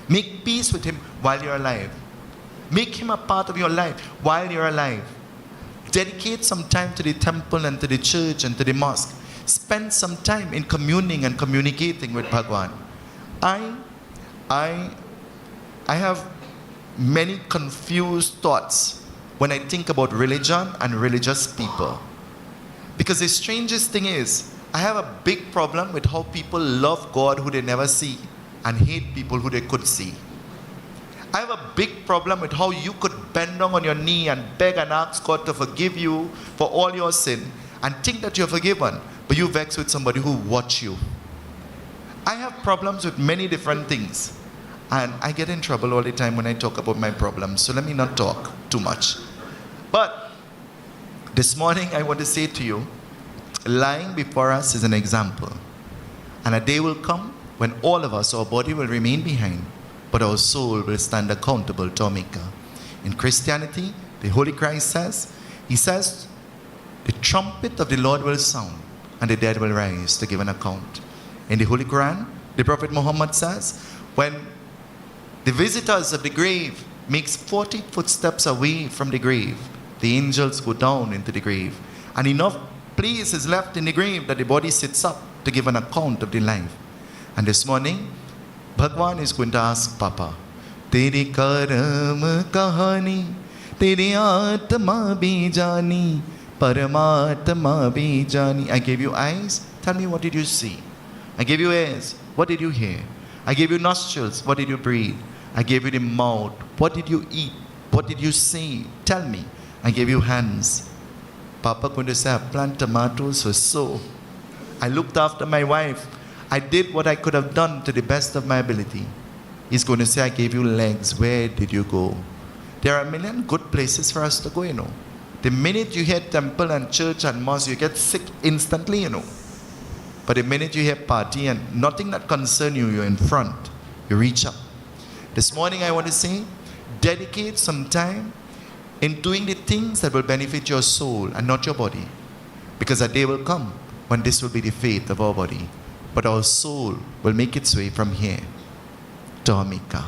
Make peace with Him while you're alive. Make Him a part of your life while you're alive. Dedicate some time to the temple and to the church and to the mosque. spend some time in communing and communicating with Bhagwan. I have many confused thoughts when I think about religion and religious people. Because the strangest thing is, I have a big problem with how people love God who they never see and hate people who they could see. I have a big problem with how you could bend down on your knee and beg and ask God to forgive you for all your sin and think that you're forgiven, but you vex with somebody who watch you. I have problems with many different things, and I get in trouble all the time when I talk about my problems, so let me not talk too much. But this morning I want to say to you, lying before us is an example, and a day will come when all of us, our body will remain behind, but our soul will stand accountable to our Maker. In Christianity, the Holy Christ says, he says, the trumpet of the Lord will sound, and the dead will rise to give an account. In the Holy Quran, the Prophet Muhammad says, when the visitors of the grave makes 40 footsteps away from the grave, the angels go down into the grave, and enough place is left in the grave that the body sits up to give an account of the life. And this morning, Bhagwan is going to ask Papa, Tere karam kahani, tere atma bhi jani, paramatma bhi jani. I gave you eyes, tell me what did you see? I gave you ears, what did you hear? I gave you nostrils, what did you breathe? I gave you the mouth, what did you eat? What did you say? Tell me. I gave you hands. Papa going to say, I plant tomatoes for sow. I looked after my wife. I did what I could have done to the best of my ability. He's going to say, I gave you legs. Where did you go? There are a million good places for us to go, you know. The minute you hear temple and church and mosque, you get sick instantly, you know. But the minute you hear party and nothing that concerns you, you're in front. You reach up. This morning I want to say, dedicate some time in doing the things that will benefit your soul and not your body. Because a day will come when this will be the fate of our body. But our soul will make its way from here to our Maker.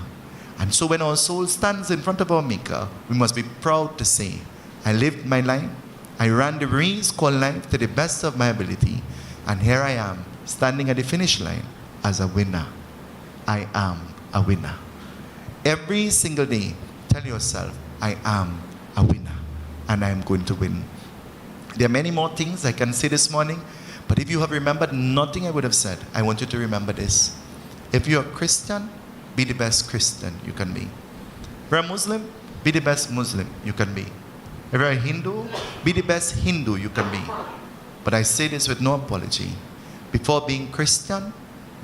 And so when our soul stands in front of our Maker, we must be proud to say, I lived my life, I ran the race called life to the best of my ability, and here I am, standing at the finish line as a winner. I am a winner. Every single day, tell yourself, I am a winner, and I am going to win. There are many more things I can say this morning, but if you have remembered nothing I would have said, I want you to remember this. If you're a Christian, be the best Christian you can be. If you're a Muslim, be the best Muslim you can be. If you're a Hindu, be the best Hindu you can be. But I say this with no apology. Before being Christian,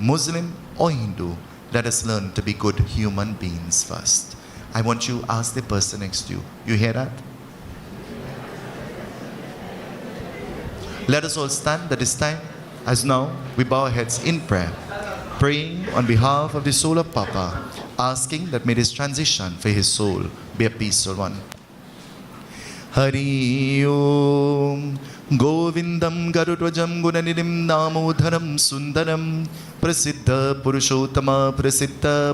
Muslim, or Hindu, let us learn to be good human beings first. I want you to ask the person next to you. You hear that? Let us all stand at this time, as now we bow our heads in prayer, praying on behalf of the soul of Papa, asking that may this transition for his soul be a peaceful one. Hari Om Govindam Garudvajam Gunanidim Namodharam Sundaram Prasiddha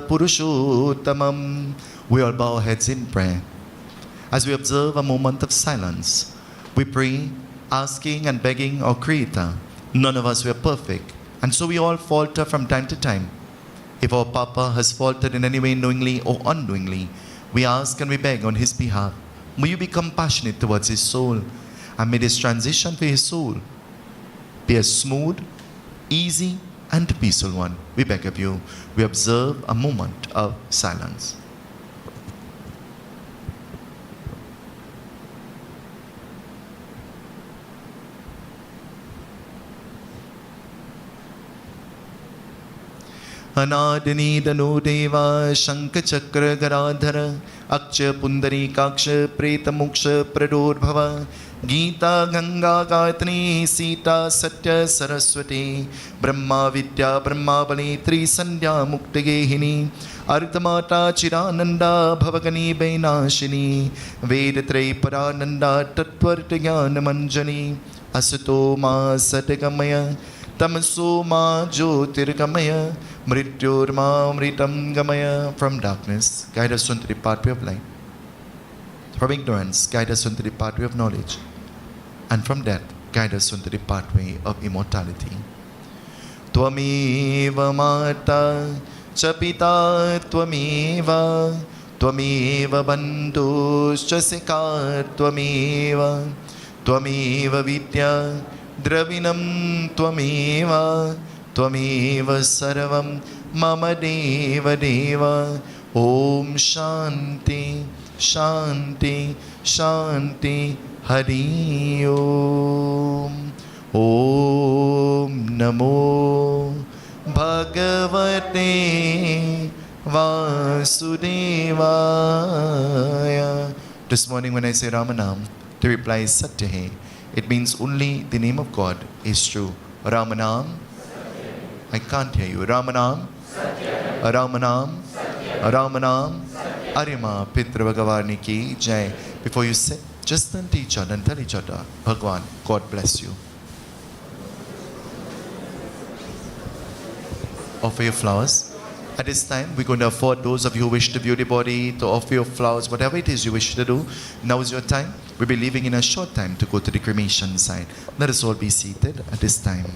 Purushottamam. We all bow our heads in prayer. As we observe a moment of silence, we pray, asking and begging our Creator. None of us were perfect, and so we all falter from time to time. If our Papa has faltered in any way knowingly or unknowingly, we ask and we beg on his behalf, may you be compassionate towards his soul, and may this transition for his soul be a smooth, easy, and peaceful one. We beg of you. We observe a moment of silence. Anadini Deva Shanka Chakra Garadhara Akcha Pundari Kaksha Preta Muksha Prador Bhava Gita Ganga Gatri Sita Satya Saraswati Brahma Vidya Brahma Bali Tri Sandhya Muktagehini Artamata Chirananda Bhavagani Bainashini Vedatrei Parananda Tatvartagana Manjani Asato Ma Satagamaya Tamaso Ma Jyotirgamaya Mrityurma Mritam Gamaya. From darkness, guide us onto the pathway of light. From ignorance, guide us onto the pathway of knowledge. And from death, guide us onto the pathway of immortality. Tvameva Mata cha Pita Tvameva, Tvameva Bandhuscha Sikha Tvameva, Tvameva Vidya Dravinam Tvameva, Tvameva Sarvam Mama Deva Deva. Om Shanti Shanti Shanti Hari Om. Om Namo Bhagavate Vasudevaya. This morning when I say Ramanam, the reply is Satyahe. It means only the name of God is true. Ramanam. I can't hear you. Ramanam. Ramanam. Ramanam. Arima Pitra Bhagavani ki Jai. Before you sit, just turn to each other and tell each other, Bhagwan, God bless you. Offer your flowers. At this time, we're going to afford those of you who wish to view the body to offer your flowers, whatever it is you wish to do. Now is your time. We'll be leaving in a short time to go to the cremation site. Let us all be seated at this time.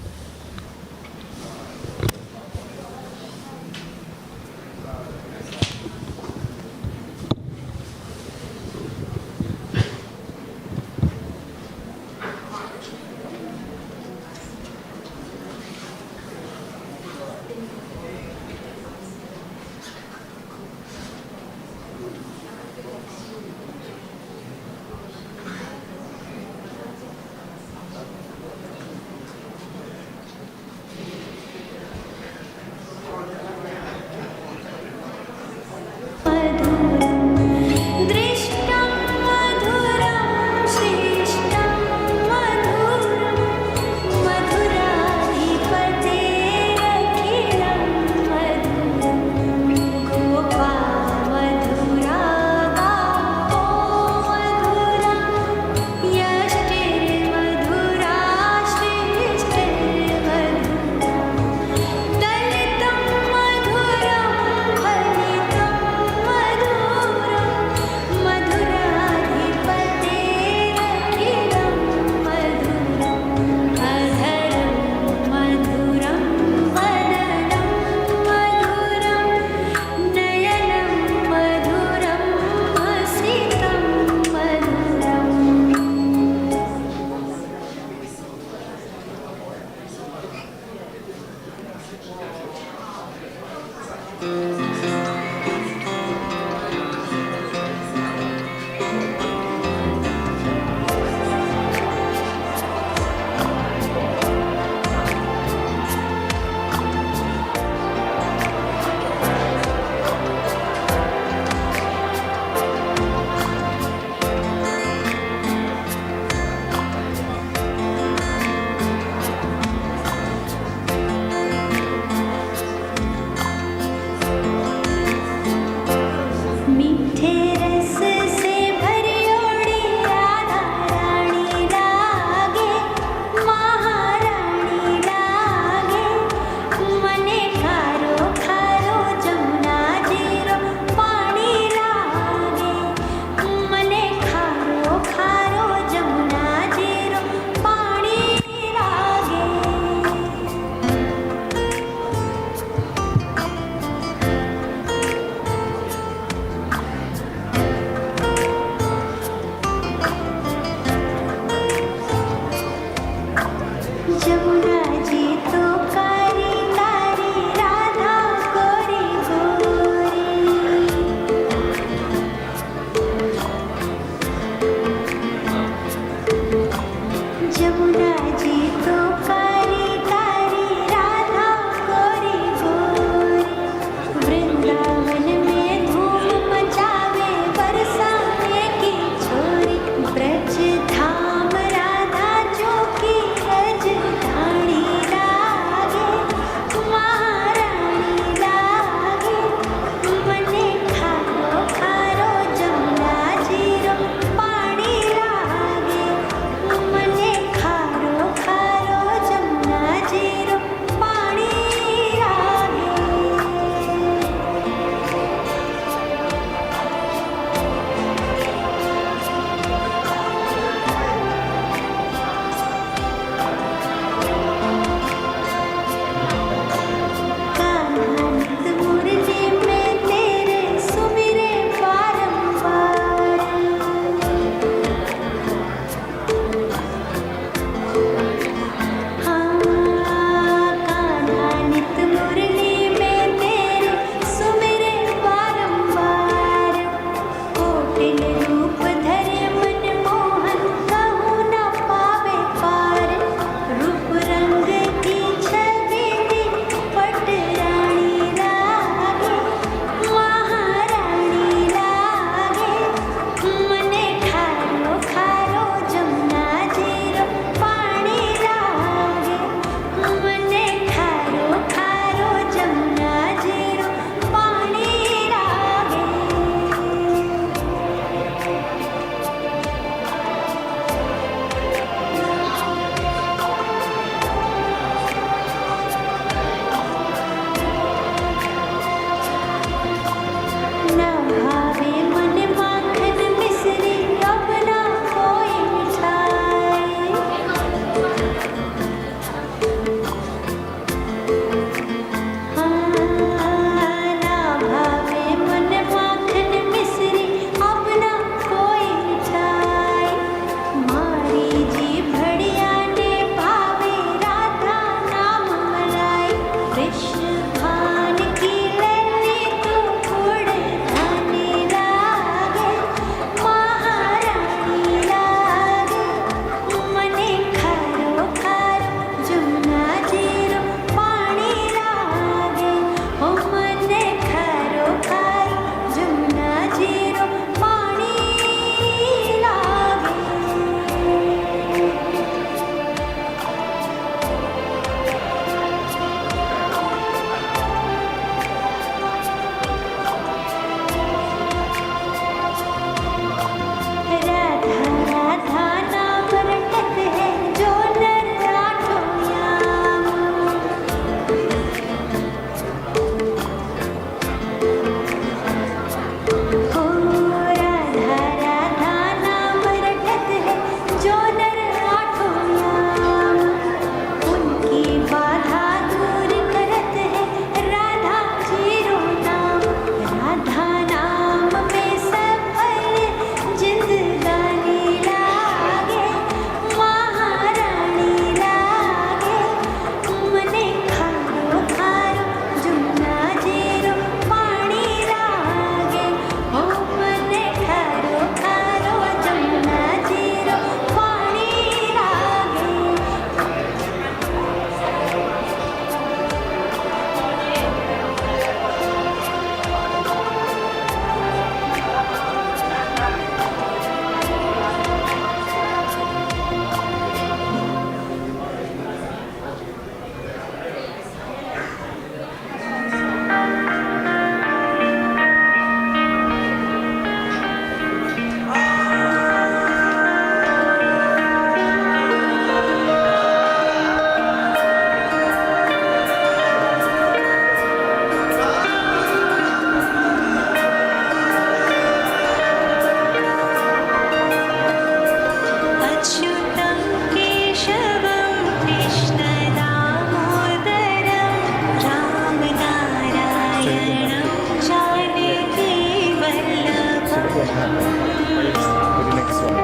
For the next one.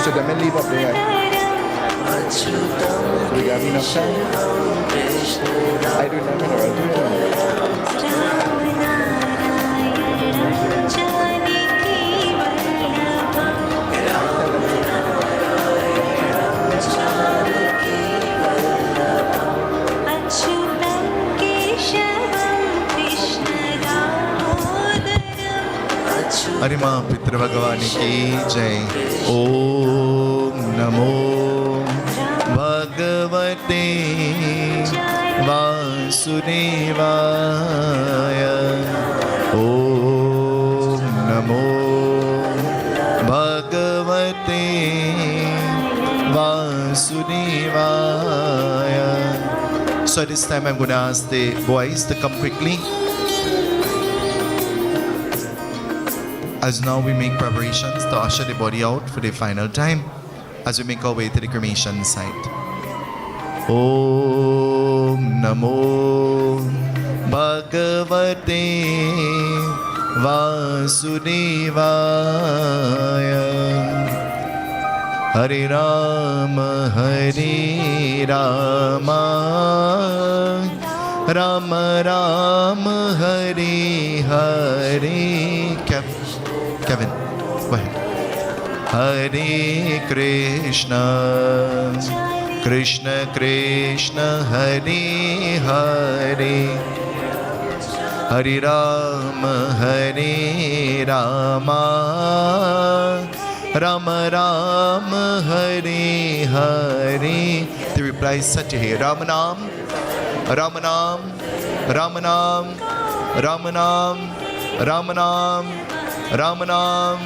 So the men leave up there. So we got enough time. I do not know. I'll do it. Hari माँ पितृ भगवान की जय। ओम नमो भगवते वासुदेवाय। ओम नमो भगवते वासुदेवाय। So this time I'm going to ask the boys to come quickly. As now we make preparations to usher the body out for the final time as we make our way to the cremation site. Om Namo Bhagavate Vasudevaya. Hare Rama Hare Rama Rama Rama Hare Hare. Kevin, go ahead. Hare Krishna, Krishna Krishna, Hare Hare, Hare Rama, Hare Rama, Rama Rama, Hare Hare. The reply is Satya Hai. Ramanam, Ramanam, Ramanam, Ramanam, Ramanam, Ramanam.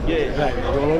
Yeah, exactly.